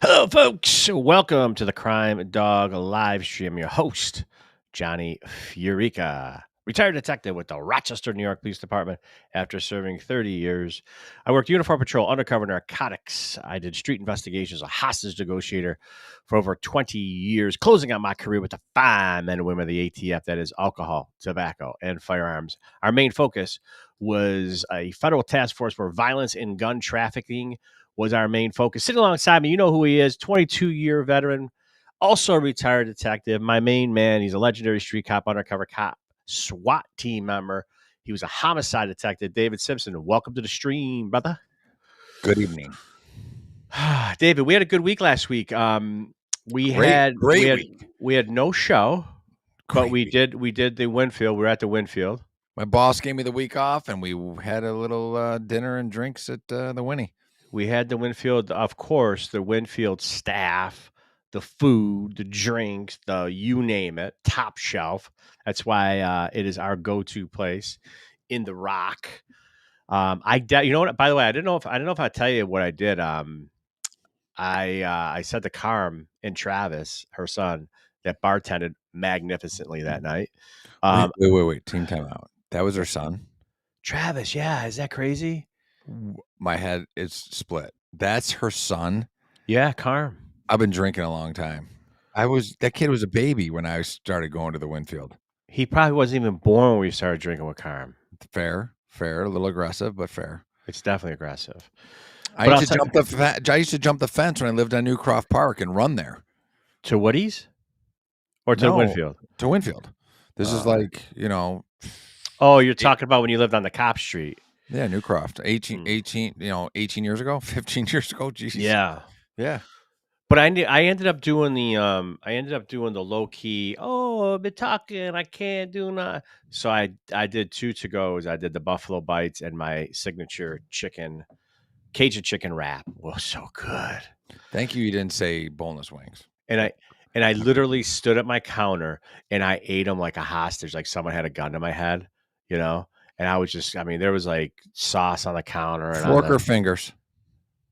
Hello, folks. Welcome to the Crime Dog live stream. Your host, Johnny Furica, retired detective with the Rochester, New York Police Department. After serving 30 years, I worked uniform patrol, undercover narcotics. I did street investigations, a hostage negotiator for over 20 years, closing out my career with the fine men and women of the ATF, that is alcohol, tobacco, and firearms. Our main focus was a federal task force for violence and gun trafficking was our main focus. Sitting alongside me, you know who he is, 22-year veteran, also a retired detective. My main man, he's a legendary street cop, undercover cop, SWAT team member. He was a homicide detective, David Simpson. Welcome to the stream, brother. Good evening. David, we had a good week last week. We had no show, but we did the Winfield. We were at the Winfield. My boss gave me the week off, and we had a little dinner and drinks at the Winnie. We had the Winfield, of course, the Winfield staff, the food, the drinks, the you name it, top shelf. That's why it is our go-to place in the Rock. You know what? By the way, I don't know if I tell you what I did. I said to Carm and Travis, her son, that bartended magnificently that night. Wait. Team timeout. That was her son? Travis, yeah. Is that crazy? My head is split. That's her son? Yeah, Carm. I've been drinking a long time. That kid was a baby when I started going to the Winfield. He probably wasn't even born when we started drinking with Carm. Fair. A little aggressive, but fair. It's definitely aggressive. I used to jump the fence when I lived on New Croft Park and run there. To Woody's? Or to Winfield? To Winfield. This is like, Oh, you're talking about when you lived on the Cop Street. Yeah, New Croft. 18 years ago, 15 years ago. Jesus. Yeah. Yeah. But I ended up doing the low key, I've been talking, I can't do not. So I did 2 to-goes. I did the buffalo bites and my signature Cajun chicken wrap. Was so good. Thank you didn't say boneless wings. And I literally stood at my counter and I ate them like a hostage, like someone had a gun to my head, And I was there was like sauce on the counter. And fork or fingers?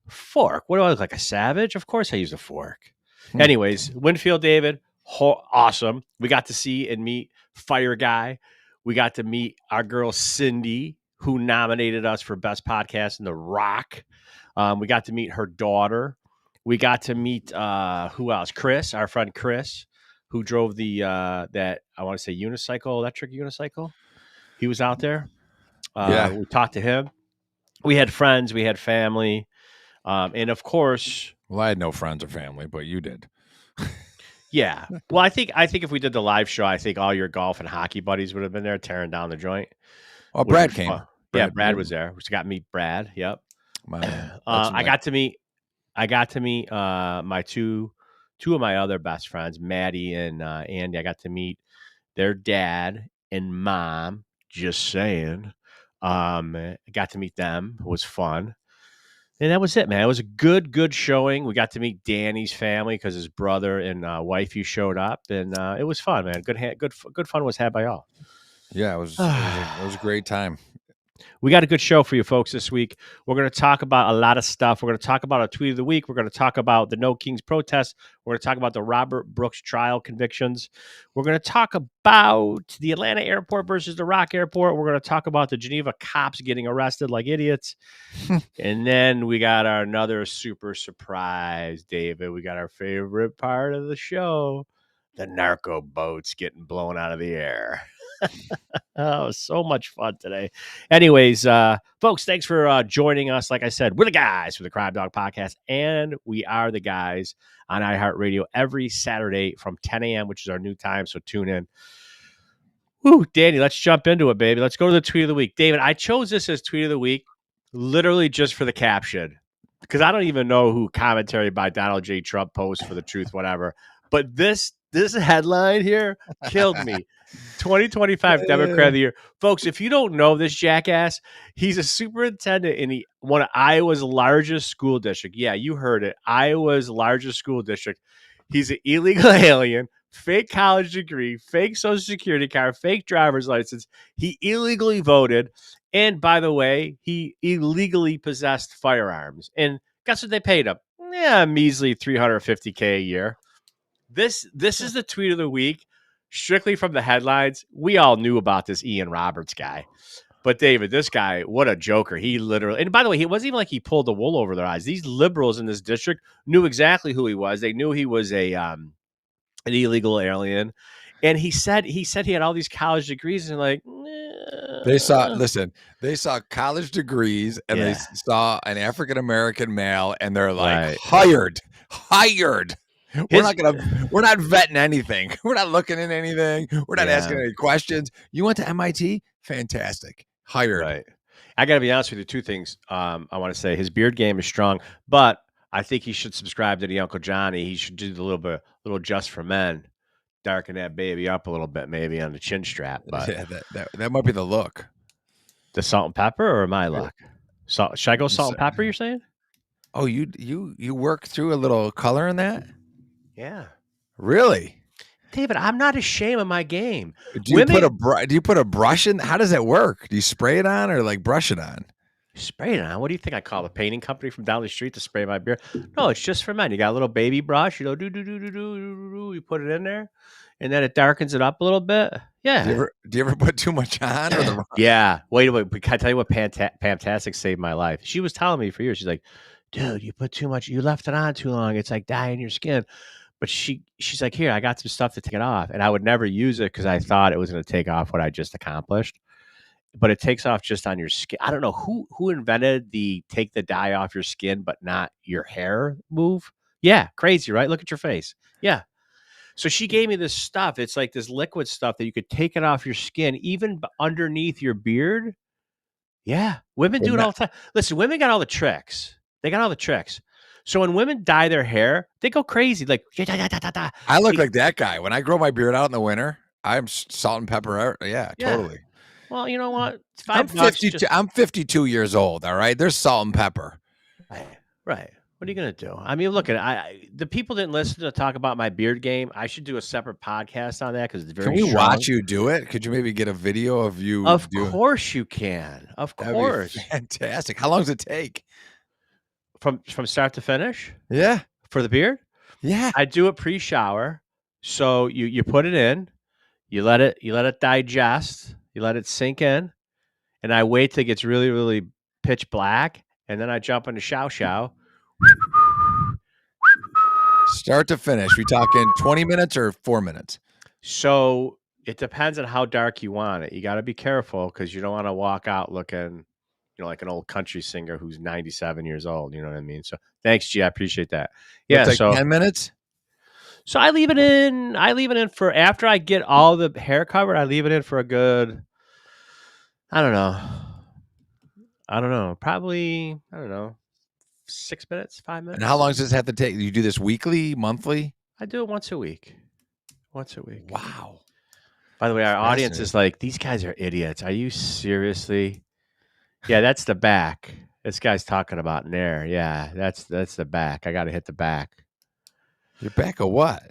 Fork. What do I look like, a savage? Of course I use a fork. Anyways, Winfield, David, awesome. We got to see and meet Fire Guy. We got to meet our girl Cindy, who nominated us for Best Podcast in the Rock. We got to meet her daughter. We got to meet who else? Chris, our friend Chris, who drove the that I want to say electric unicycle. He was out there. We talked to him. We had friends. We had family. And of course, well, I had no friends or family, but you did. Yeah. Well, I think if we did the live show, I think all your golf and hockey buddies would have been there tearing down the joint. Oh, Brad came. Brad was there. We got to meet Brad. Yep. I got to meet my two of my other best friends, Maddie and Andy. I got to meet their dad and mom. Just saying. I got to meet them. It was fun. And that was it, man. It was a good showing. We got to meet Danny's family because his brother and wifey showed up, and it was fun, man. Good fun was had by all. Yeah, it was a great time. We got a good show for you folks this week. We're going to talk about a lot of stuff. We're going to talk about our tweet of the week. We're going to talk about the No Kings protest. We're going to talk about the Robert Brooks trial convictions. We're going to talk about the Atlanta airport versus the Rock airport. We're going to talk about the Geneva cops getting arrested like idiots. And then we got another super surprise, David. We got our favorite part of the show, the narco boats getting blown out of the air. Oh, so much fun today. Anyways, folks, thanks for joining us. Like I said, we're the guys for the Crime Dog podcast, and we are the guys on iHeartRadio every Saturday from 10 a.m., which is our new time, so tune in. Woo, Danny, let's jump into it, baby. Let's go to the tweet of the week. David, I chose this as tweet of the week literally just for the caption, because I don't even know who commentary by Donald J. Trump posts for the truth, whatever. But this headline here killed me. 2025 Democrat of the Year. Folks, if you don't know this jackass, he's a superintendent in one of Iowa's largest school district. Yeah, you heard it. Iowa's largest school district. He's an illegal alien, fake college degree, fake social security card, fake driver's license. He illegally voted. And by the way, he illegally possessed firearms. And guess what they paid him? measly $350K a year. This is the tweet of the week, strictly from the headlines. We all knew about this Ian Roberts guy. But David, this guy, what a joker. He literally, and by the way, he wasn't even like he pulled the wool over their eyes. These liberals in this district knew exactly who he was. They knew he was an illegal alien. And he said he had all these college degrees and like, they saw college degrees and Yeah. they saw an African-American male and they're like, Right. hired. We're not vetting anything. We're not looking at anything. We're not asking any questions. You went to MIT? Fantastic. Hired. Right. I got to be honest with you. Two things I want to say. His beard game is strong, but I think he should subscribe to the Uncle Johnny. He should do the little just for men, darken that baby up a little bit, maybe on the chin strap. But yeah, that might be the look. The salt and pepper or my luck? Should I go salt and pepper? You're saying? Oh, you work through a little color in that? Yeah. Really? David, I'm not ashamed of my game. Do you put a brush in? How does that work? Do you spray it on or like brush it on? Spray it on. What do you think I call a painting company from down the street to spray my beard? No, it's just for men. You got a little baby brush, you you put it in there, and then it darkens it up a little bit. Yeah. Do you ever put too much on? Or yeah. Wait. Can I tell you what Pamtastic saved my life? She was telling me for years. She's like, dude, you put too much. You left it on too long. It's like dyeing your skin. But she's like, here, I got some stuff to take it off. And I would never use it because I thought it was going to take off what I just accomplished. But it takes off just on your skin. I don't know who invented the take the dye off your skin, but not your hair move. Yeah, crazy, right? Look at your face. Yeah. So she gave me this stuff. It's like this liquid stuff that you could take it off your skin, even underneath your beard. Yeah. Women do it all the time. Listen, women got all the tricks. They got all the tricks. So when women dye their hair, they go crazy. Like, I look like that guy. When I grow my beard out in the winter, I'm salt and pepper. Yeah, totally. Well, you know what? It's I'm 52. I'm 52 years old. All right, there's salt and pepper. Right. What are you gonna do? I mean, look at the people didn't listen to talk about my beard game. I should do a separate podcast on that because it's very. Can we watch you do it? Could you maybe get a video of you? Of course you can. Of course. Fantastic. How long does it take? From start to finish? Yeah. For the beard? Yeah. I do it pre-shower. So you put it in, you let it digest, you let it sink in, and I wait till it gets really, really pitch black, and then I jump into shower. Start to finish. We talking 20 minutes or 4 minutes? So it depends on how dark you want it. You got to be careful because you don't want to walk out looking, like an old country singer who's 97 years old. You know what I mean? So thanks, G. I appreciate that. Yeah. It's like 10 minutes. So I leave it in for after I get all the hair covered. I leave it in for a good, I don't know. Probably, 6 minutes, 5 minutes. And how long does this have to take? You do this weekly, monthly? I do it once a week. Wow. By the way, our audience is like, these guys are idiots. Are you seriously? Yeah, that's the back. This guy's talking about Nair. Yeah, that's the back. I got to hit the back. Your back of what?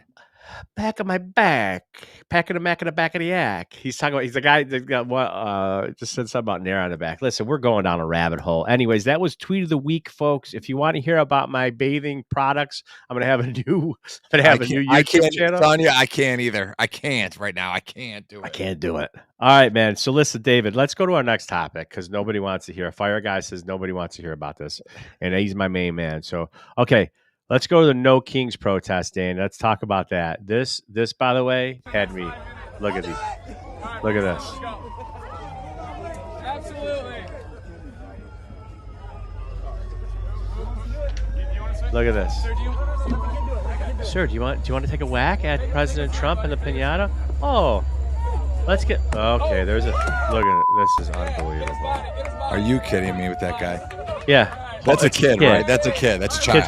Back of my back. Packing the mac in the back of the yak. He's talking about, he's the guy that got what, just said something about Nair on the back. Listen, we're going down a rabbit hole. Anyways, that was tweet of the week, folks. If you want to hear about my bathing products, I'm going to have a new YouTube channel. Sonia, I can't either. I can't right now. I can't do it. I can't do it. All right, man. So listen, David, let's go to our next topic because nobody wants to hear. A fire guy says nobody wants to hear about this. And he's my main man. So, okay. Let's go to the No Kings protest, Dan. Let's talk about that. This, by the way, had me. Look at these. Look at this. Absolutely. Look at this. Sir, do you want to take a whack at President Trump and the piñata? Oh, let's get. Okay, there's a. Look at it. This is unbelievable. Are you kidding me with that guy? Yeah. That's a kid, right? That's a kid. That's a child.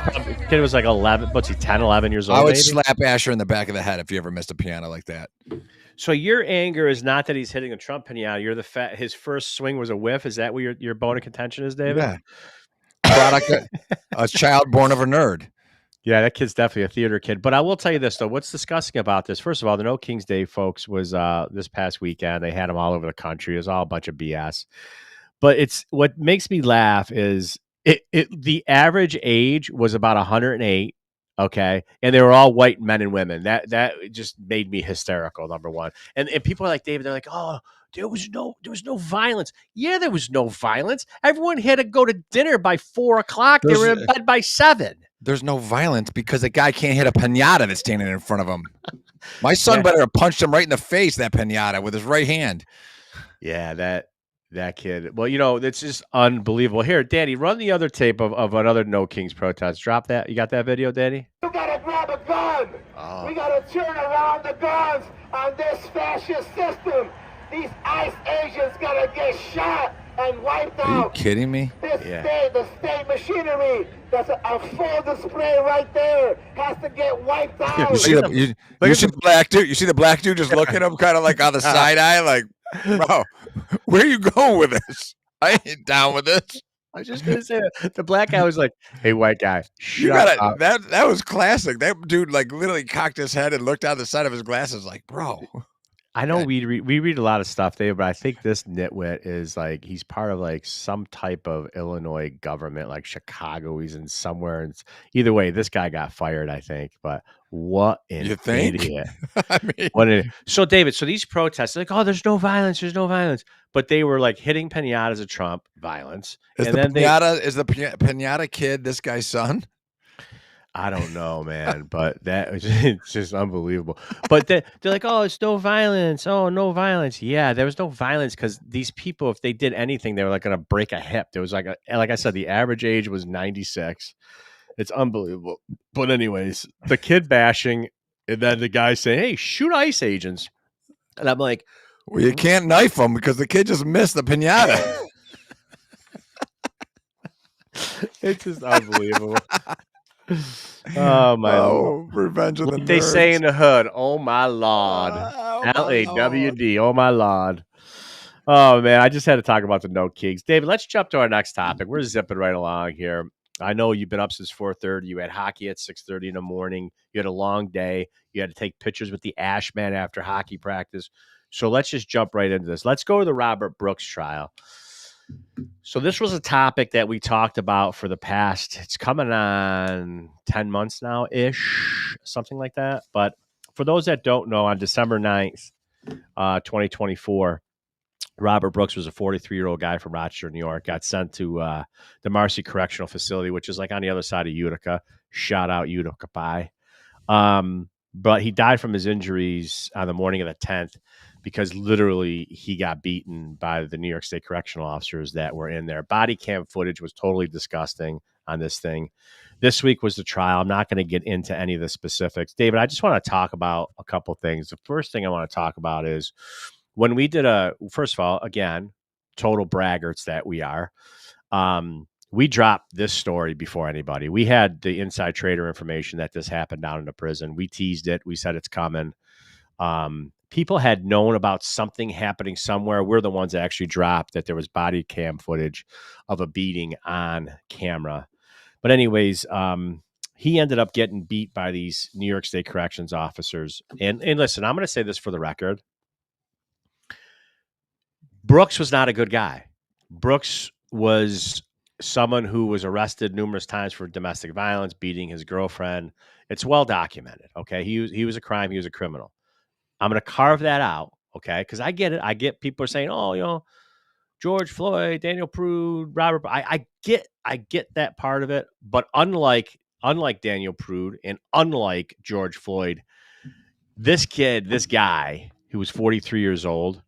Kid was like 11. What's he, 10, 11 years old? I would slap Asher in the back of the head if he ever missed a piano like that. So your anger is not that he's hitting a Trump piñata. You're his first swing was a whiff. Is that what your bone of contention is, David? Yeah. Product, a child born of a nerd. Yeah, that kid's definitely a theater kid. But I will tell you this, though. What's disgusting about this? First of all, the No Kings Day, folks, was this past weekend. They had them all over the country. It was all a bunch of BS. But what makes me laugh is The average age was about 108. Okay, and they were all white men and women. That just made me hysterical. Number one, and people are like David. They're like, oh, there was no violence. Yeah, there was no violence. Everyone had to go to dinner by 4:00. They were in bed by 7. There's no violence because the guy can't hit a pinata that's standing in front of him. My son better have punched him right in the face, that pinata, with his right hand. Yeah, that kid. Well, it's just unbelievable. Here, Danny, run the other tape of another No Kings protest. Drop that. You got that video, Danny? You gotta grab a gun. We gotta turn around the guns on this fascist system. These ICE agents gotta get shot and wiped out. Are you kidding me? The state machinery, that's a full display right there, has to get wiped out. You see the black dude? You see the black dude just looking at him kind of like on the side eye, like, bro, where are you going with this? I ain't down with this. I was just gonna say the black guy was like, "Hey, white guy, shut up." That was classic. That dude like literally cocked his head and looked out the side of his glasses, like, bro. I know we read a lot of stuff there, but I think this nitwit is like he's part of like some type of Illinois government, like Chicago. He's in somewhere, and either way, this guy got fired. I think, but what an idiot! I mean, so David, so these protests, like, oh, there's no violence, but they were like hitting pinatas of Trump violence. Is the pinata kid this guy's son? I don't know, man, but it's just unbelievable. But they're like, oh, it's no violence. Oh, no violence. Yeah, there was no violence because these people, if they did anything, they were like going to break a hip. There was like I said, the average age was 96. It's unbelievable. But anyways, the kid bashing, and then the guy saying, hey, shoot ICE agents. And I'm like, well, you can't knife them because the kid just missed the pinata. It's just unbelievable. Oh my Lord. Revenge of the nerds. They say in the hood, oh my Lord. LAWD, oh my Lord. Oh man, I just had to talk about the No Kings. David, let's jump to our next topic. We're zipping right along here. I know you've been up since 4:30. You had hockey at 6:30 in the morning. You had a long day. You had to take pictures with the Ashman after hockey practice. So let's just jump right into this. Let's go to the Robert Brooks trial. So this was a topic that we talked about for the past, it's coming on 10 months now-ish, something like that. But for those that don't know, on December 9th, 2024, Robert Brooks was a 43-year-old guy from Rochester, New York, got sent to the Marcy Correctional Facility, which is like on the other side of Utica. Shout out Utica Pie. But he died from his injuries on the morning of the 10th. Because literally he got beaten by the New York State correctional officers that were in there. Body cam footage was totally disgusting on this thing. This week was the trial. I'm not going to get into any of the specifics. David, I just want to talk about a couple things. The first thing I want to talk about is when we did first of all, again, total braggarts that we are. We dropped this story before anybody. We had the inside trader information that this happened down in the prison. We teased it. We said it's coming. People had known about something happening somewhere. We're the ones that actually dropped that there was body cam footage of a beating on camera. But anyways, he ended up getting beat by these New York State corrections officers. And listen, I'm going to say this for the record. Brooks was not a good guy. Brooks was someone who was arrested numerous times for domestic violence, beating his girlfriend. It's well documented. Okay. He was a crime. He was a criminal. I'm going to carve that out, okay? Because I get it. I get people are saying, oh, George Floyd, Daniel Prude, Robert. I get that part of it. But unlike Daniel Prude and unlike George Floyd, this guy who was 43 years old,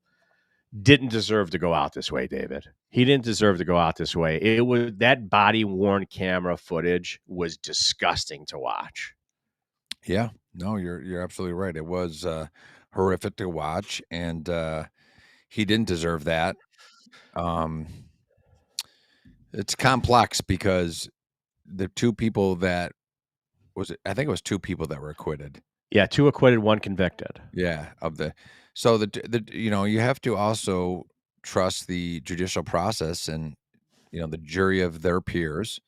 didn't deserve to go out this way, David. He didn't deserve to go out this way. It was that body-worn camera footage was disgusting to watch. Yeah, no, you're absolutely right. It was horrific to watch, and he didn't deserve that. It's complex because the two people that I think it was two people that were acquitted. Yeah, 2 acquitted, 1 convicted. Yeah, so you have to also trust the judicial process, and the jury of their peers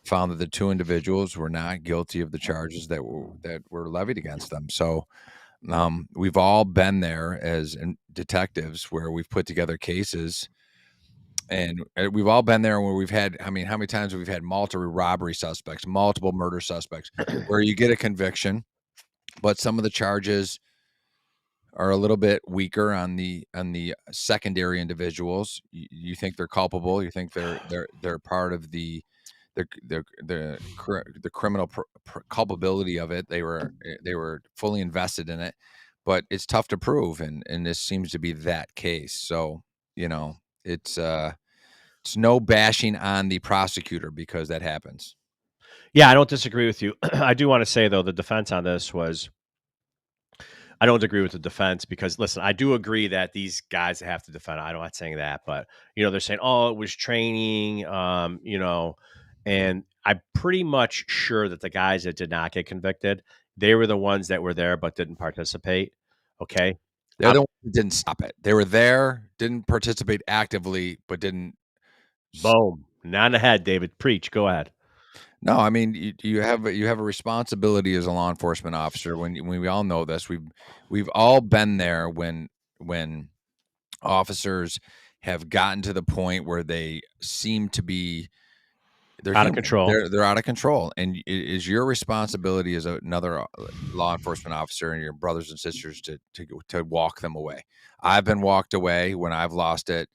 found that the 2 individuals were not guilty of the charges that were levied against them. So we've all been there as detectives where we've put together cases And we've all been there where we've had, I mean, how many times we've had multiple robbery suspects, multiple murder suspects, where you get a conviction, but some of the charges are a little bit weaker on the secondary individuals. You think they're culpable. You think they're part of the criminal culpability of it. They were fully invested in it, but it's tough to prove, and this seems to be that case. So it's no bashing on the prosecutor because that happens. Yeah, I don't disagree with you. I do want to say though, the defense on this was, I don't agree with the defense because listen, I do agree that these guys have to defend. I'm not saying that, but they're saying, oh, it was training, and I'm pretty much sure that the guys that did not get convicted, they were the ones that were there but didn't participate. Okay. They're the ones who didn't stop it. They were there, didn't participate actively, but didn't. Boom. Not in the head, David. Preach. Go ahead. No, I mean you have a responsibility as a law enforcement officer. When we all know this, we've all been there when officers have gotten to the point where they seem to be out of control. They're out of control, and it is your responsibility as another law enforcement officer and your brothers and sisters to walk them away. I've been walked away when I've lost it.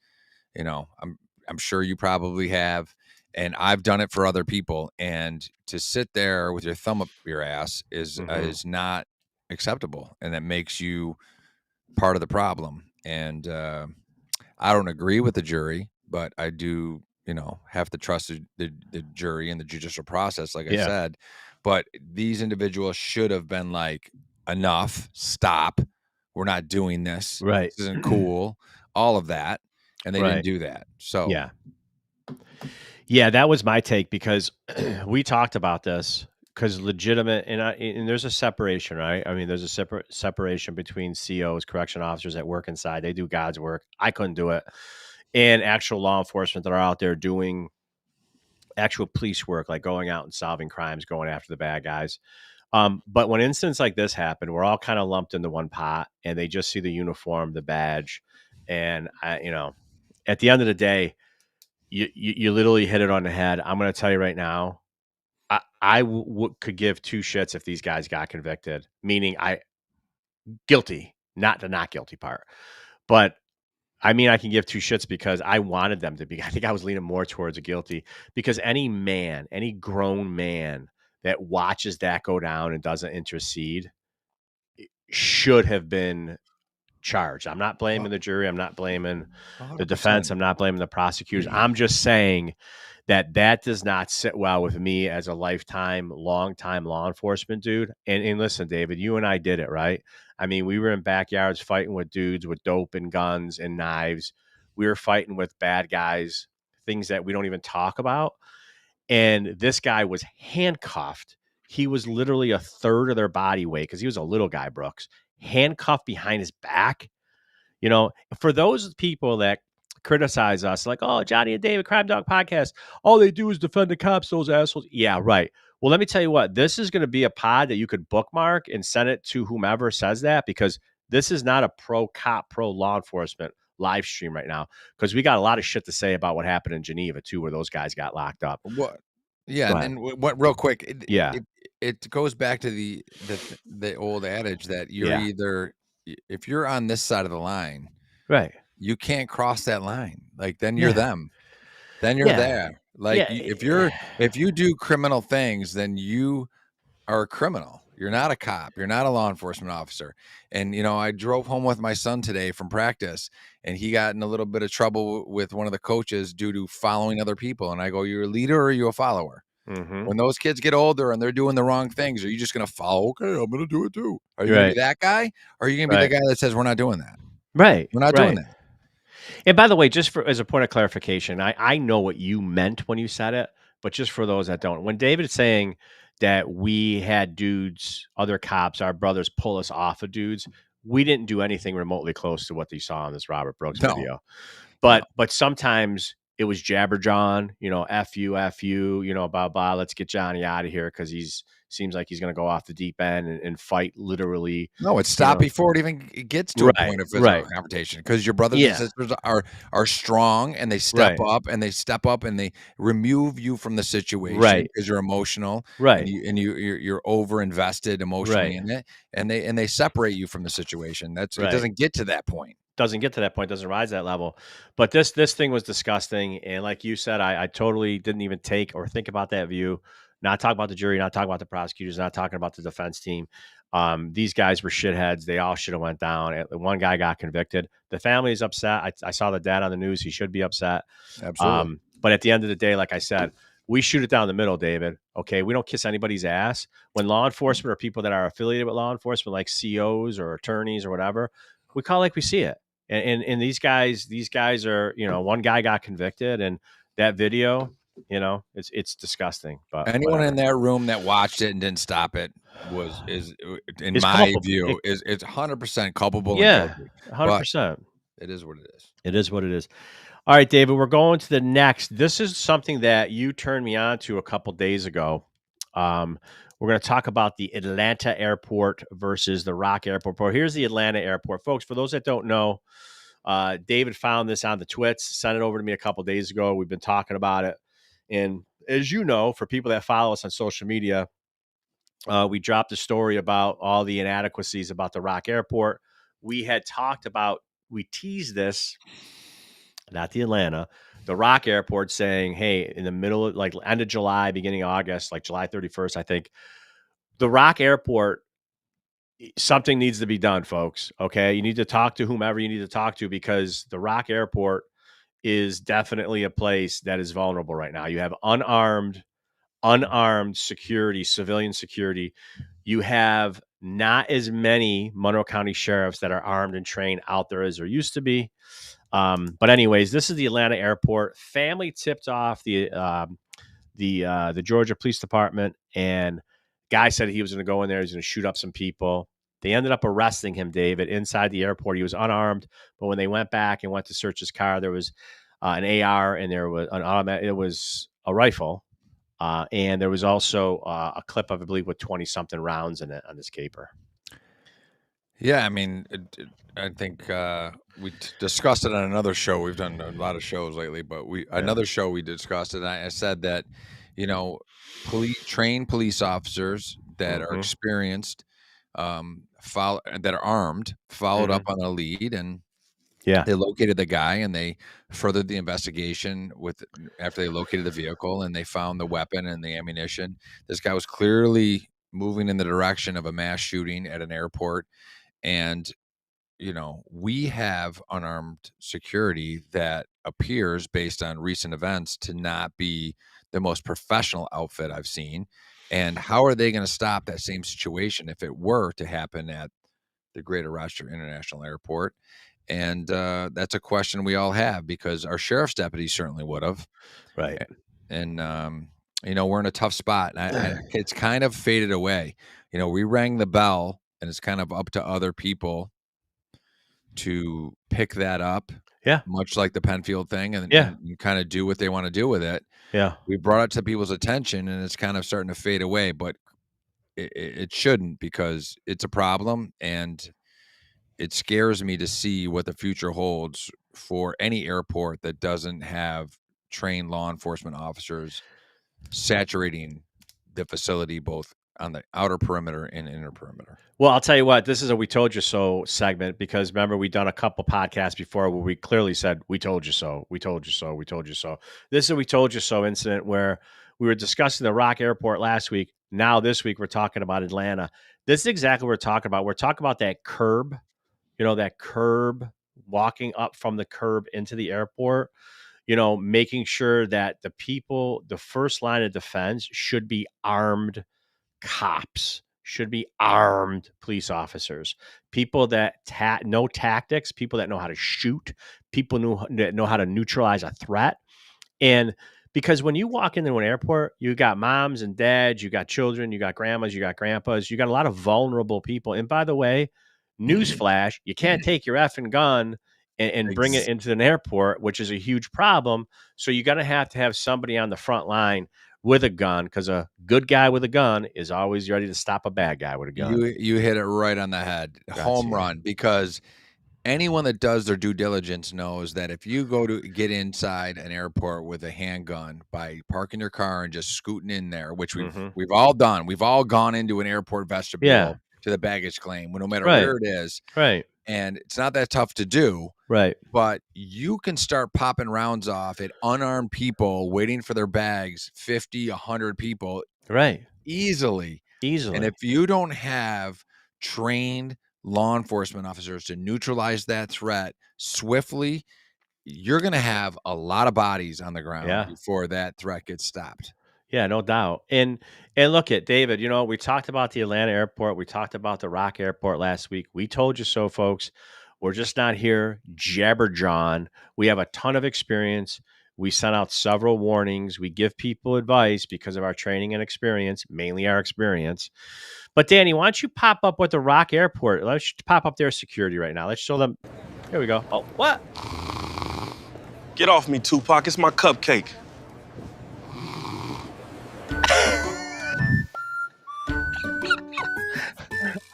I'm sure you probably have. And I've done it for other people, and to sit there with your thumb up your ass is not acceptable, and that makes you part of the problem. And I don't agree with the jury, but I do, have to trust the jury and the judicial process, like I said. But these individuals should have been like, enough, stop, we're not doing this. Right. This isn't cool. All of that, and they didn't do that. So yeah, that was my take because we talked about this because legitimate and there's a separation, right? I mean, there's a separation between COs, correction officers that work inside. They do God's work. I couldn't do it. And actual law enforcement that are out there doing actual police work, like going out and solving crimes, going after the bad guys. But when incidents like this happen, we're all kind of lumped into one pot, and they just see the uniform, the badge, and at the end of the day, you literally hit it on the head. I'm going to tell you right now, I could give two shits if these guys got convicted, meaning guilty, not the not guilty part. But I mean, I can give two shits because I wanted them to be. I think I was leaning more towards a guilty because any grown man that watches that go down and doesn't intercede should have been charged. I'm not blaming the jury. I'm not blaming 100%. the defense. I'm not blaming the prosecutors. I'm just saying that does not sit well with me as a long-time law enforcement dude. And listen, David, you and I did it, right? I mean, we were in backyards fighting with dudes with dope and guns and knives. We were fighting with bad guys, things that we don't even talk about. And this guy was handcuffed. He was literally a third of their body weight because he was a little guy, Brooks, handcuffed behind his back. For those people that criticize us like, oh, Johnny and David, Crime Dog podcast, all they do is defend the cops, those assholes. Yeah, right. Well, let me tell you what, this is going to be a pod that you could bookmark and send it to whomever says that, because this is not a pro cop, pro law enforcement live stream right now, because we got a lot of shit to say about what happened in Geneva too, where those guys got locked up. What? Yeah, and what? Real quick, it goes back to the old adage that you're either, if you're on this side of the line, right, you can't cross that line. Like then you're them, then you're there. Like if you do criminal things, then you are a criminal. You're not a cop. You're not a law enforcement officer. And, I drove home with my son today from practice, and he got in a little bit of trouble with one of the coaches due to following other people. And I go, you're a leader or are you a follower? Mm-hmm. When those kids get older and they're doing the wrong things, are you just going to follow? Okay, I'm going to do it too. Are you going to be that guy? Or are you going to be the guy that says, we're not doing that? Right. We're not doing that. And by the way, just as a point of clarification, I know what you meant when you said it, but just for those that don't, when David's saying that we had dudes, other cops, our brothers pull us off of dudes, we didn't do anything remotely close to what you saw in this Robert Brooks video. But sometimes it was Jabberjohn, F you, blah, blah. Let's get Johnny out of here because seems like he's going to go off the deep end and fight literally. No, it's stop before it even gets to a point of physical confrontation, because your brothers and sisters are strong, and they step up and they remove you from the situation because you're emotional, and you're over invested emotionally in it, and they separate you from the situation. It doesn't get to that point. Doesn't rise to that level. But this thing was disgusting, and like you said, I totally didn't even take or think about that view. Not talking about the jury, not talking about the prosecutors, not talking about the defense team. These guys were shitheads. They all should have went down. One guy got convicted. The family is upset. I saw the dad on the news. He should be upset. Absolutely. But at the end of the day, like I said, we shoot it down the middle, David. Okay, we don't kiss anybody's ass. When law enforcement or people that are affiliated with law enforcement, like COs or attorneys or whatever, we call it like we see it. And these guys are, one guy got convicted, and that video, it's disgusting. But anyone in that room that watched it and didn't stop it is in my view, it's 100% culpable. Yeah, 100%. It is what it is. It is what it is. All right, David, we're going to the next. This is something that you turned me on to a couple days ago. We're going to talk about the Atlanta airport versus the Rock airport. Here's the Atlanta airport. Folks, for those that don't know, David found this on the twits, sent it over to me a couple days ago. We've been talking about it. And as you know, for people that follow us on social media, we dropped a story about all the inadequacies about the Rock airport. We had talked about, we teased this, not the Atlanta, the Rock airport, saying, hey, in the middle of like end of July, beginning of August, like July 31st, I think, the Rock airport, something needs to be done, folks. Okay. You need to talk to whomever you need to talk to, because the Rock airport is definitely a place that is vulnerable right now. You have unarmed security, civilian security. You have not as many Monroe County sheriffs that are armed and trained out there as there used to be. But anyways, this is the Atlanta airport. Family tipped off the Georgia Police Department, and guy said he was going to go in there. He's going to shoot up some people. They ended up arresting him, David, inside the airport. He was unarmed, but when they went back and went to search his car, there was an AR, and there was an automatic. It was a rifle, and there was also a clip of, I believe, with 20-something rounds in it on this caper. Yeah, I mean, I think we discussed it on another show. We've done a lot of shows lately, but another show we discussed it. And I said that, trained police officers that are experienced, that are armed, followed up on a lead, and they located the guy, and they furthered the investigation after they located the vehicle, and they found the weapon and the ammunition. This guy was clearly moving in the direction of a mass shooting at an airport. And, we have unarmed security that appears, based on recent events, to not be the most professional outfit I've seen. And how are they going to stop that same situation if it were to happen at the Greater Rochester International Airport? And that's a question we all have, because our sheriff's deputies certainly would have. Right. And, we're in a tough spot. And it's kind of faded away. We rang the bell, and it's kind of up to other people to pick that up. Yeah. Much like the Penfield thing, and kind of do what they want to do with it. Yeah. We brought it to people's attention, and it's kind of starting to fade away, but it shouldn't, because it's a problem, and it scares me to see what the future holds for any airport that doesn't have trained law enforcement officers saturating the facility, both on the outer perimeter and inner perimeter. Well, I'll tell you what, this is a "We Told You So" segment, because remember, we've done a couple podcasts before where we clearly said, "We told you so, we told you so, we told you so." This is a "We Told You So" incident where we were discussing the Rock airport last week. Now this week, we're talking about Atlanta. This is exactly what we're talking about. We're talking about that curb, that curb, walking up from the curb into the airport, making sure that the first line of defense should be armed cops, should be armed police officers, people that know tactics, people that know how to shoot, people that know how to neutralize a threat. And because when you walk into an airport, you got moms and dads, you got children, you got grandmas, you got grandpas, you got a lot of vulnerable people. And by the way, newsflash, you can't take your effing gun and bring it into an airport, which is a huge problem. So you're going to have somebody on the front line with a gun, because a good guy with a gun is always ready to stop a bad guy with a gun. You hit it right on the head. Home run, because anyone that does their due diligence knows that if you go to get inside an airport with a handgun by parking your car and just scooting in there, which we've all done. We've all gone into an airport vestibule to the baggage claim, no matter where it is. Right. And it's not that tough to do. Right. But you can start popping rounds off at unarmed people waiting for their bags, 50, 100 people. Right. Easily. And if you don't have trained law enforcement officers to neutralize that threat swiftly, you're going to have a lot of bodies on the ground before that threat gets stopped. Yeah, no doubt. And look at David, we talked about the Atlanta airport. We talked about the Rock airport last week. We told you so, folks. We're just not here jabberjawing. We have a ton of experience. We sent out several warnings. We give people advice because of our training and experience, mainly our experience. But Danny, why don't you pop up with the Rock airport? Let's pop up their security right now. Let's show them. Here we go. Oh, what? Get off me, Tupac. It's my cupcake.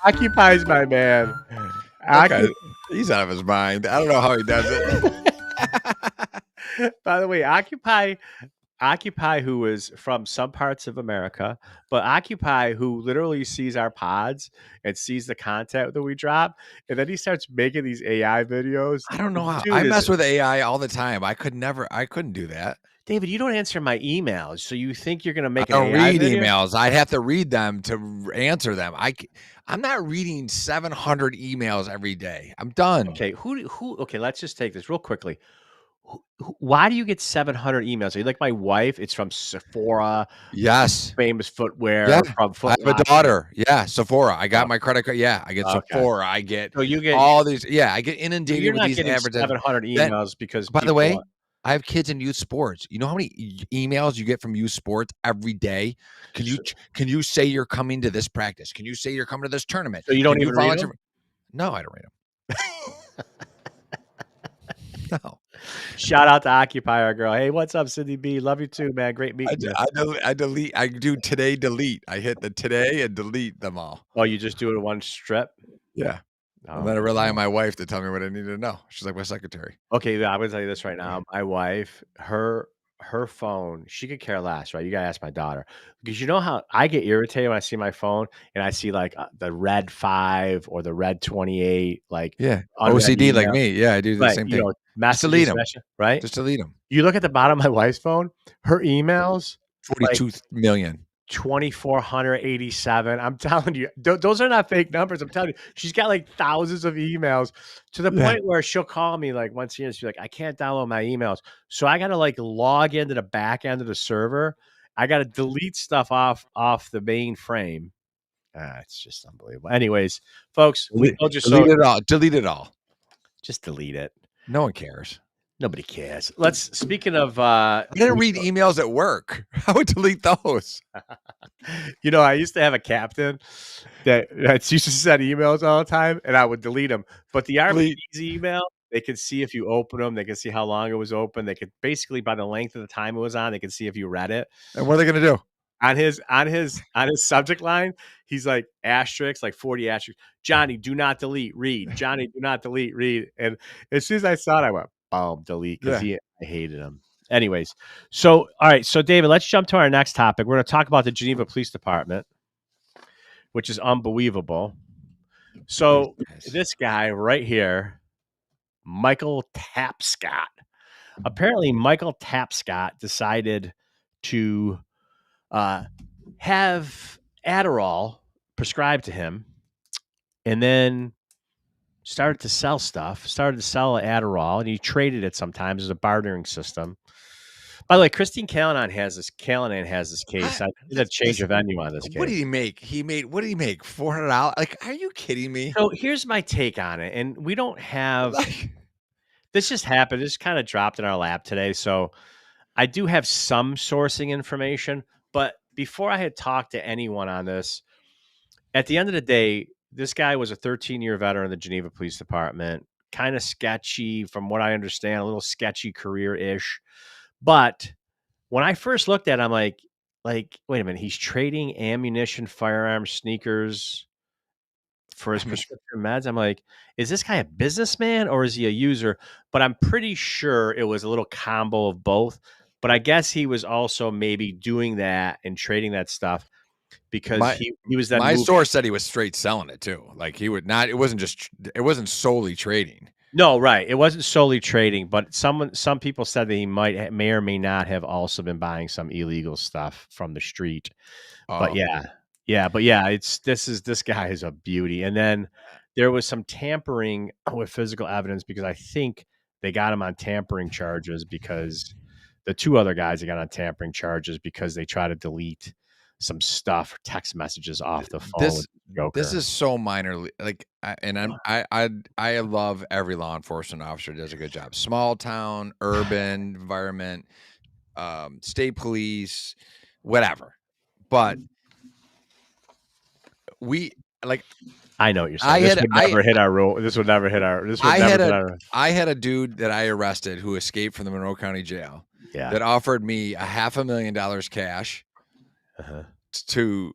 Occupy's my man. Okay. He's out of his mind. I don't know how he does it. By the way, Occupy, who is from some parts of America, but Occupy, who literally sees our pods and sees the content that we drop, and then he starts making these AI videos. I don't know how. I mess with AI all the time. I couldn't do that. David, you don't answer my emails, so you think you're going to make an AI video? I don't read emails. I'd have to read them to answer them. I'm not reading 700 emails every day. I'm done. Okay, okay, let's just take this real quickly. Why do you get 700 emails? Are you like my wife? It's from Sephora. Yes. Famous footwear from Foot I have a daughter. Yeah, Sephora. I got my credit card. Yeah, I get Sephora. I get all these. Yeah, I get inundated with these advertisements. 700 emails because, by the way, I have kids in youth sports. You know how many emails you get from youth sports every day? Can you say you're coming to this practice? Can you say you're coming to this tournament? So you don't even read them? No, I don't read them. No. Shout out to Occupier girl. Hey, what's up, Cindy B? Love you too, man. Great meeting you. I delete. I do today delete. I hit the today and delete them all. Oh, you just do it in one strip? Yeah. And then I rely on my wife to tell me what I need to know. She's like my secretary. Okay, I'm gonna tell you this right now. My wife, her phone, she could care less, right? You gotta ask my daughter, because you know how I get irritated when I see my phone and I see like the red 5 or the red 28, like OCD like me. Yeah, I do the same thing. Just delete them, right? Just delete them. You look at the bottom of my wife's phone, her emails, 42 million. 2,487. I'm telling you, those are not fake numbers. I'm telling you, she's got like thousands of emails, to the point where she'll call me like once a year. She's like, I can't download my emails. So I got to like log into the back end of the server. I got to delete stuff off the mainframe. It's just unbelievable. Anyways, folks, delete it all. Delete it all. Just delete it. No one cares. Nobody cares. Speaking of, I didn't read emails at work. I would delete those. I used to have a captain that used to send emails all the time, and I would delete them. But the RBG's email, they could see if you open them. They could see how long it was open. They could basically, by the length of the time it was on, they could see if you read it. And what are they going to do? On his subject line, he's like asterisks, like 40 asterisks. Johnny, do not delete, read. Johnny, do not delete, read. And as soon as I saw it, I went, boom, delete, because I hated him. Anyways, all right. So David, let's jump to our next topic. We're going to talk about the Geneva Police Department, which is unbelievable. So this guy right here, Michael Tapscott. Apparently, Michael Tapscott decided to have Adderall prescribed to him, and then started to sell Adderall, and he traded it sometimes as a bartering system. By the way, Christine Callanan has this case. I did a change of venue on this case. What did he make? What did he make? $400? Like, are you kidding me? So here's my take on it. And we don't have, this just happened. This kind of dropped in our lap today. So I do have some sourcing information, but before I had talked to anyone on this, at the end of the day, this guy was a 13-year veteran of the Geneva Police Department, kind of sketchy from what I understand, a little sketchy career-ish. But when I first looked at it, I'm like, wait a minute, he's trading ammunition, firearms, sneakers for his prescription meds. I'm like, is this guy a businessman or is he a user? But I'm pretty sure it was a little combo of both. But I guess he was also maybe doing that and trading that stuff because My he was then my moving. source said he was straight selling it too. Like he would not. It wasn't solely trading. No, right. It wasn't solely trading, but some people said that he may or may not have also been buying some illegal stuff from the street. But Oh, yeah, this guy is a beauty. And then there was some tampering with physical evidence because I think they got him on tampering charges because the two other guys that got on tampering charges because they try to delete some stuff, text messages off the phone with Joker. This is so minor. Like, I love every law enforcement officer does a good job. Small town, urban environment, state police, whatever. But I know what you're saying. This would never hit our rule. This would never hit our. This would never hit our. I had a dude that I arrested who escaped from the Monroe County Jail. Yeah. That offered me $500,000 cash to.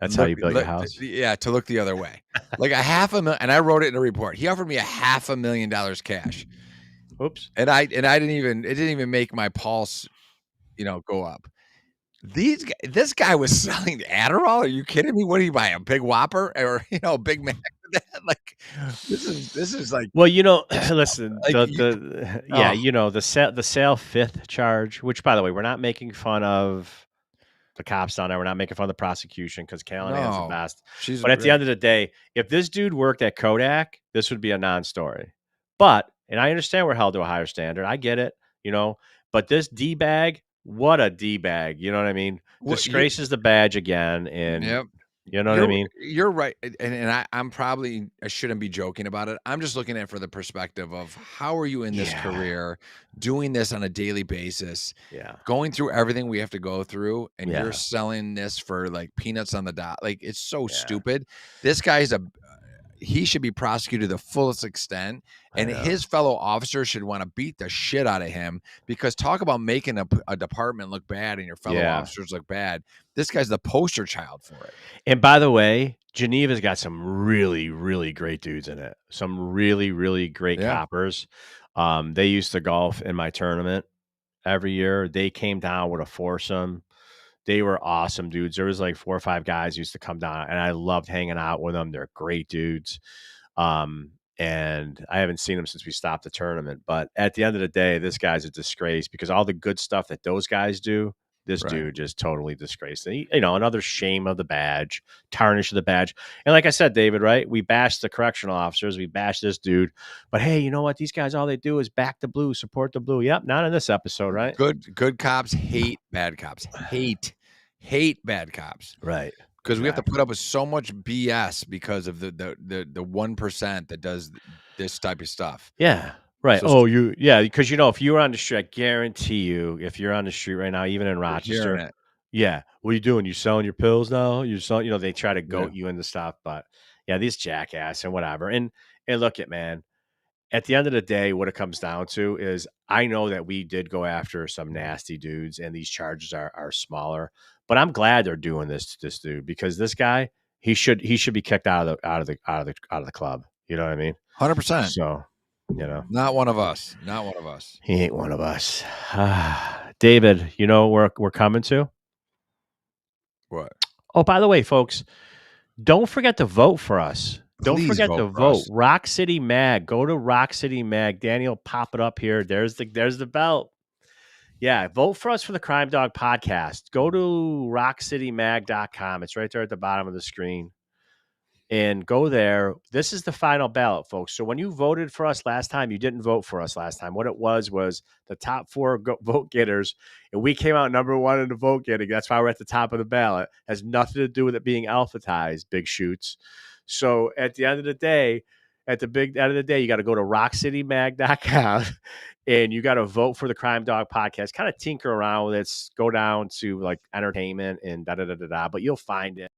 That's how you build your house. Yeah, to look the other way. Like $500,000, and I wrote it in a report. He offered me $500,000 cash. Oops. And it didn't even make my pulse, go up. This guy was selling Adderall. Are you kidding me? What do you buy? A Big Whopper or Big Mac? Like this is like. Well, listen, like the sale fifth charge, which by the way, we're not making fun of the cops down there. We're not making fun of the prosecution because Callahan's the best. But at the end of the day, if this dude worked at Kodak, this would be a non-story. And I understand we're held to a higher standard. I get it, but this D-bag, what a D-bag. You know what I mean? Disgraces the badge again. And yep. You know what I mean? You're right. And I shouldn't be joking about it. I'm just looking at it for the perspective of how are you in this career, doing this on a daily basis, going through everything we have to go through, and you're selling this for like peanuts on the dot. Like, it's so stupid. This guy's he should be prosecuted to the fullest extent, and his fellow officers should want to beat the shit out of him because talk about making a department look bad and your fellow officers look bad. This guy's the poster child for it. And by the way, Geneva's got some really, really great dudes in it. Some really, really great coppers. They used to golf in my tournament every year. They came down with a foursome. They were awesome dudes. There was like 4 or 5 guys used to come down, and I loved hanging out with them. They're great dudes. And I haven't seen them since we stopped the tournament. But at the end of the day, this guy's a disgrace because all the good stuff that those guys do, this dude just totally disgraced. And another shame of the badge, tarnish of the badge. And like I said, David, right? We bashed the correctional officers. We bashed this dude. But hey, you know what? These guys, all they do is back the blue, support the blue. Yep, not in this episode, right? Good cops hate bad cops. Hate bad cops. Right. Because we have to put up with so much BS because of the 1% that does this type of stuff. Yeah. Right. Because if you were on the street, I guarantee you, if you're on the street right now, even in Rochester, what are you doing? You selling your pills now? You're selling, they try to goat you into stuff, but these jackass and whatever. And look at, man, at the end of the day, what it comes down to is I know that we did go after some nasty dudes, and these charges are smaller. But I'm glad they're doing this to this dude because this guy, he should be kicked out of the club. You know what I mean? 100%. So, not one of us. He ain't one of us. David, we're coming to? What? Oh, by the way, folks, don't forget to vote for us. Don't forget to vote. Rock City Mag. Go to Rock City Mag. Daniel, pop it up here. There's the belt. Yeah, vote for us for the Crime Dog podcast. Go to rockcitymag.com. It's right there at the bottom of the screen. And go there. This is the final ballot, folks. So when you voted for us last time, you didn't vote for us last time. What it was the top 4 vote getters, and we came out number 1 in the vote getting. That's why we're at the top of the ballot. Has nothing to do with it being alphabetized, big shoots. So at the end of the day, you got to go to rockcitymag.com and you got to vote for the Crime Dog podcast. Kind of tinker around with it. Go down to like entertainment and but you'll find it.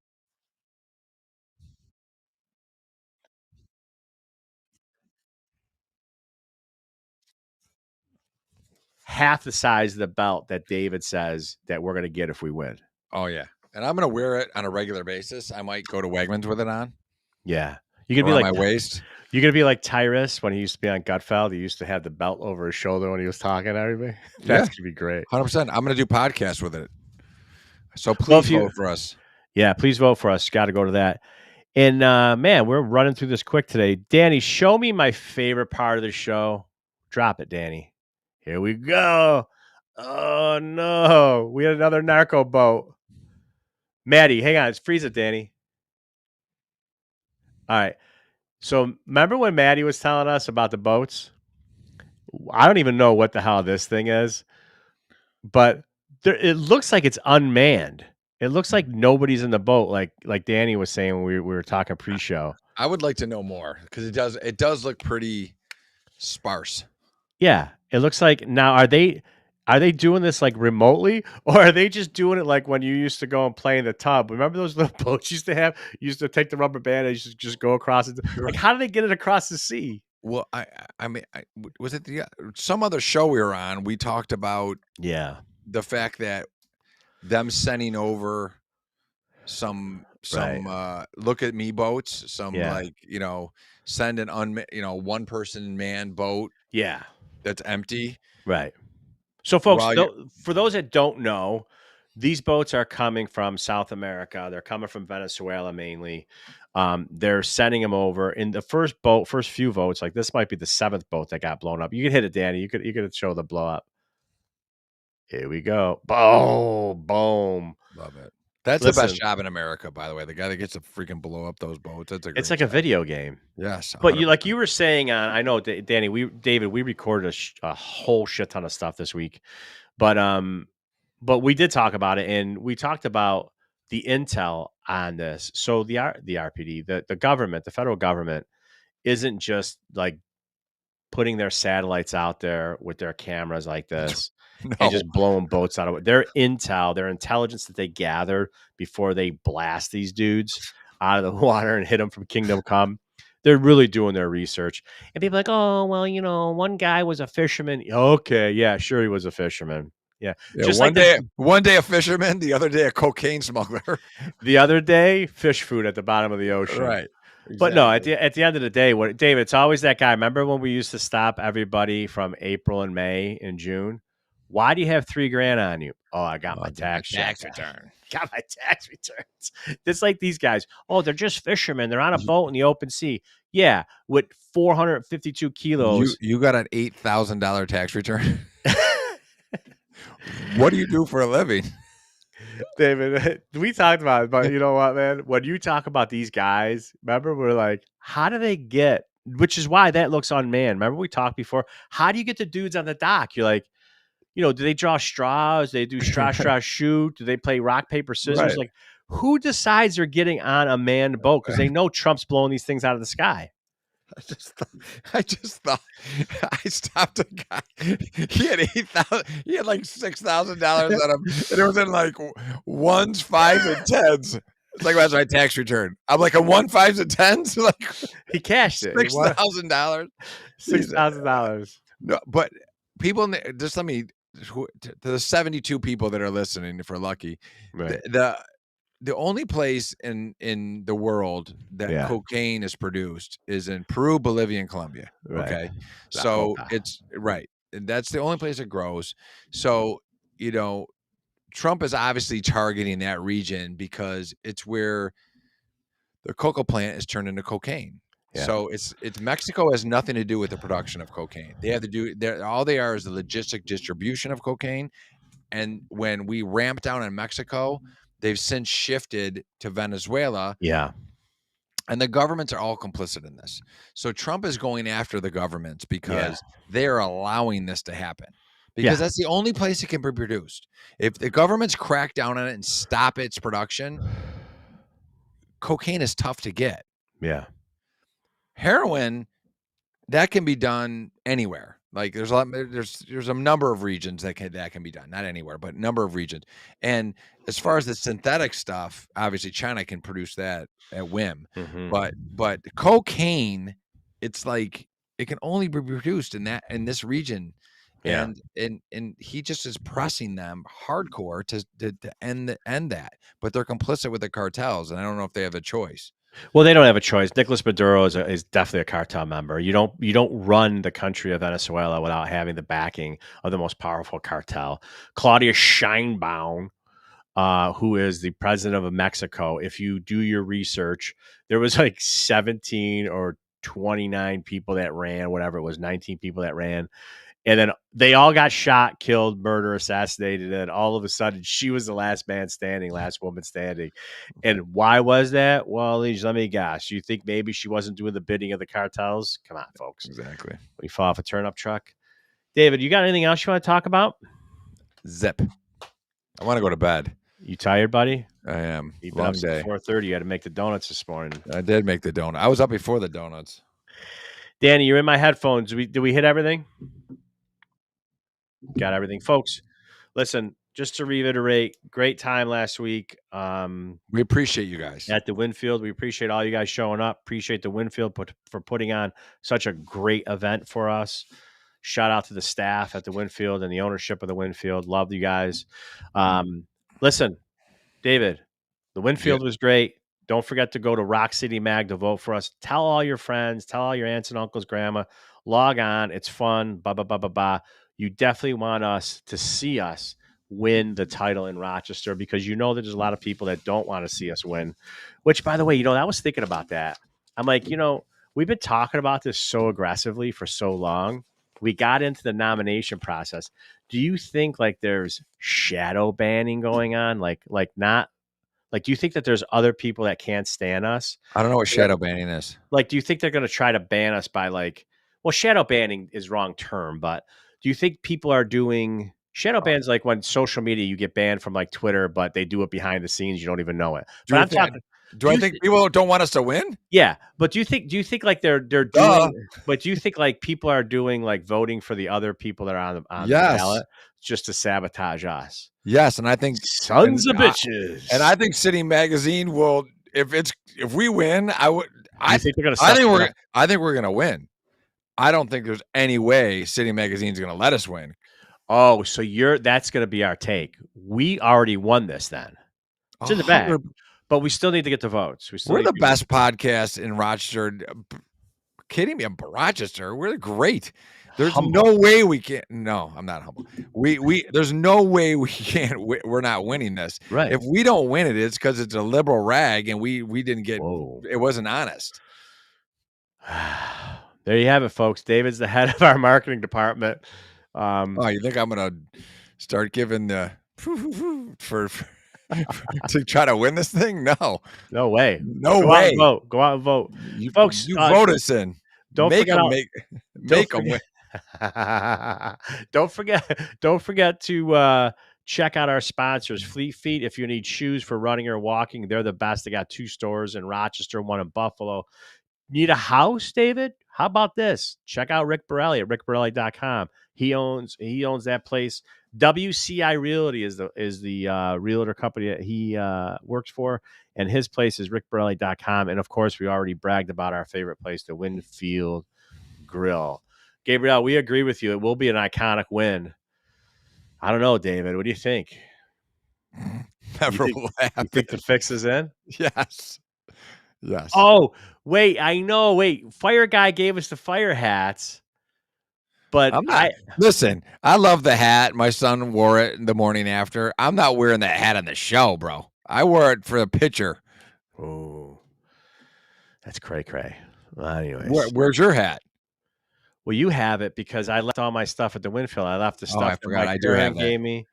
half the size of the belt that David says that we're going to get if we win. Oh yeah, and I'm going to wear it on a regular basis. I might go to Wegmans with it on. Yeah, you could be around like my waist. You're going to be like Tyrus when he used to be on Gutfeld. He used to have the belt over his shoulder when he was talking to everybody. That's going to be great. 100%. I'm going to do podcasts with it. So please vote for us. Yeah, please vote for us. Got to go to that. And man, we're running through this quick today. Danny, show me my favorite part of the show. Drop it, Danny. Here we go. Oh, no. We had another narco boat. Maddie, hang on. Let's freeze it, Danny. All right. So remember when Maddie was telling us about the boats? I don't even know what the hell this thing is, but it looks like it's unmanned. It looks like nobody's in the boat, like Danny was saying when we were talking pre-show. I would like to know more because it does look pretty sparse. Yeah, it looks like now are they doing this like remotely, or are they just doing it like when you used to go and play in the tub? Remember those little boats you used to have? You used to take the rubber band and you just go across it. Like, how do they get it across the sea? Well, I mean, was it some other show we were on? We talked about the fact that them sending over some look at me boats, like send an one person man boat that's empty, right? So folks, for those that don't know, these boats are coming from South America. They're coming from Venezuela mainly. They're sending them over in the first few votes. Like this might be the 7th boat that got blown up. You can hit it, Danny. You could show the blow up. Here we go. Boom, boom. Love it. That's the best job in America, by the way. The guy that gets to freaking blow up those boats. It's like a video game. Yes, 100%. But you were saying on, I know, Danny, David, we recorded a whole shit ton of stuff this week, but we did talk about it, and we talked about the intel on this. So the RPD, the government, the federal government, isn't just like putting their satellites out there with their cameras like this. And just blowing boats out of it. Their intel, their intelligence that they gathered before they blast these dudes out of the water and hit them from Kingdom Come. They're really doing their research. And people are like, oh, well, one guy was a fisherman. Okay, yeah, sure, he was a fisherman. Yeah. Just one day a fisherman, the other day a cocaine smuggler. The other day, fish food at the bottom of the ocean. Right. Exactly. But no, at the end of the day, David, it's always that guy. Remember when we used to stop everybody from April and May and June? Why do you have $3,000 on you? Oh, I got my tax return. Got my tax returns. It's like these guys. Oh, they're just fishermen. They're on a boat in the open sea. Yeah, with 452 kilos. You got an $8,000 tax return. What do you do for a living? David, we talked about it, but you know what, man? When you talk about these guys, remember we're like, how do they get? Which is why that looks unmanned. Remember we talked before. How do you get the dudes on the dock? You're like, do they draw straws? Do they do straw shoot? Do they play rock, paper, scissors? Right. Like, who decides they're getting on a manned boat? Because they know Trump's blowing these things out of the sky. I just thought I stopped a guy. He had $8,000. He had like $6,000 on him, and it was in like 1s, 5s, and 10s. It's like, that's my tax return. I'm like, a 1, 5s, and 10s. Like, he cashed it. $6,000. $6,000. No, but people, just let me. To the 72 people that are listening, if we're lucky, right. The only place in the world that cocaine is produced is in Peru, Bolivia, and Colombia. Right. Okay, so it's right. And that's the only place it grows. So Trump is obviously targeting that region because it's where the coca plant is turned into cocaine. Yeah. So it's Mexico has nothing to do with the production of cocaine. They have to do all they are is the logistic distribution of cocaine. And when we ramp down in Mexico, they've since shifted to Venezuela. Yeah. And the governments are all complicit in this. So Trump is going after the governments because they are allowing this to happen. Because that's the only place it can be produced. If the governments crack down on it and stop its production, cocaine is tough to get. Yeah. Heroin, that can be done anywhere. Like there's a number of regions that can be done. Not anywhere, but a number of regions. And as far as the synthetic stuff, obviously China can produce that at whim. Mm-hmm. But cocaine, it's like it can only be produced in this region. And he just is pressing them hardcore to end that, but they're complicit with the cartels, and I don't know if they have a choice. Well, they don't have a choice. Nicolas Maduro is definitely a cartel member. You don't run the country of Venezuela without having the backing of the most powerful cartel. Claudia Sheinbaum, who is the president of Mexico, if you do your research, there was like 17 or 29 people that ran, whatever it was, 19 people that ran. And then they all got shot, killed, murdered, assassinated. And all of a sudden, she was the last man standing, last woman standing. And why was that? Well, let me guess. You think maybe she wasn't doing the bidding of the cartels? Come on, folks. Exactly. We fall off a turnip truck. David, you got anything else you want to talk about? Zip. I want to go to bed. You tired, buddy? I am. You've been Long up day. since 4:30. You had to make the donuts this morning. I did make the donut. I was up before the donuts. Danny, you're in my headphones. Did we hit everything? Got everything. Folks, listen, just to reiterate, great time last week. We appreciate you guys. At the Winfield. We appreciate all you guys showing up. Appreciate the Winfield for putting on such a great event for us. Shout out to the staff at the Winfield and the ownership of the Winfield. Love you guys. Listen, David, the Winfield was great. Don't forget to go to Rock City Mag to vote for us. Tell all your friends, tell all your aunts and uncles, grandma. Log on. It's fun. Blah, blah, blah, blah, blah. You definitely want us to see us win the title in Rochester, because you know that there's a lot of people that don't want to see us win, which, by the way, I was thinking about that. I'm like, we've been talking about this so aggressively for so long. We got into the nomination process. Do you think like there's shadow banning going on? Like do you think that there's other people that can't stand us? I don't know what shadow banning is. Like, do you think they're going to try to ban us by shadow banning is wrong term, but do you think people are doing shadow bans like when social media, you get banned from like Twitter, but they do it behind the scenes. You don't even know it. Do I think people don't want us to win? Yeah. But do you think like they're doing, but do you think like people are doing like voting for the other people that are on the ballot just to sabotage us? Yes. And I think sons of bitches. And I think City Magazine will, if we win, I think we're going to win. I don't think there's any way City Magazine's going to let us win. Oh, so that's going to be our take. We already won this then. It's in the bag. But we still need to get the votes. We're the best podcast in Rochester. Kidding me? Rochester. We're great. There's no way we can't. No, I'm not humble. There's no way we can't. We're not winning this. Right. If we don't win it, it's because it's a liberal rag and we didn't get. Whoa. It wasn't honest. There you have it, folks. David's the head of our marketing department. You think I'm gonna start giving the for to try to win this thing? No way. No way. Go out and vote. Folks, you vote us in. Don't forget them win. Don't forget to check out our sponsors, Fleet Feet. If you need shoes for running or walking, they're the best. They got 2 stores in Rochester, 1 in Buffalo. Need a house, David? How about this? Check out Rick Borelli at rickborelli.com. He owns that place. WCI Realty is the realtor company that he works for, and his place is rickborelli.com. And of course, we already bragged about our favorite place, the Winfield Grill. Gabriel, we agree with you. It will be an iconic win. I don't know, David. What do you think? Never you think the fix is in? Yes. Yes. Oh, wait, I know. Wait, Fire Guy gave us the fire hats. But listen, I love the hat. My son wore it the morning after. I'm not wearing that hat on the show, bro. I wore it for the picture. Oh, that's cray. Well, anyways. Where's your hat? Well, you have it because I left all my stuff at the Winfield. I left the stuff that Mike Curran gave me.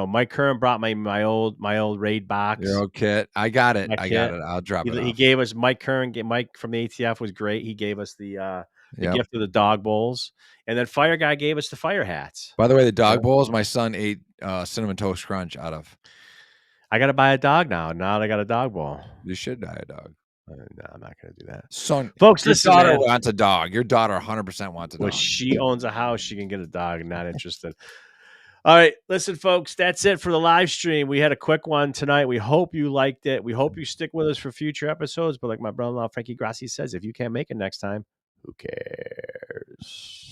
Mike Curran brought my old raid box. Your old kit. I got it. I'll drop it. He gave us Mike Curran. Mike from the ATF was great. He gave us the gift of the dog bowls, and then Fire Guy gave us the fire hats. By the way, the dog bowls, my son ate Cinnamon Toast Crunch out of. I got to buy a dog now. Now I got a dog bowl. You should buy a dog. No, I'm not going to do that. Son, folks, your daughter wants a dog. Your daughter 100% wants a dog. Well, she owns a house. She can get a dog. Not interested. All right, listen, folks, that's it for the live stream. We had a quick one tonight. We hope you liked it. We hope you stick with us for future episodes. But like my brother-in-law, Frankie Grassi says, if you can't make it next time, who cares?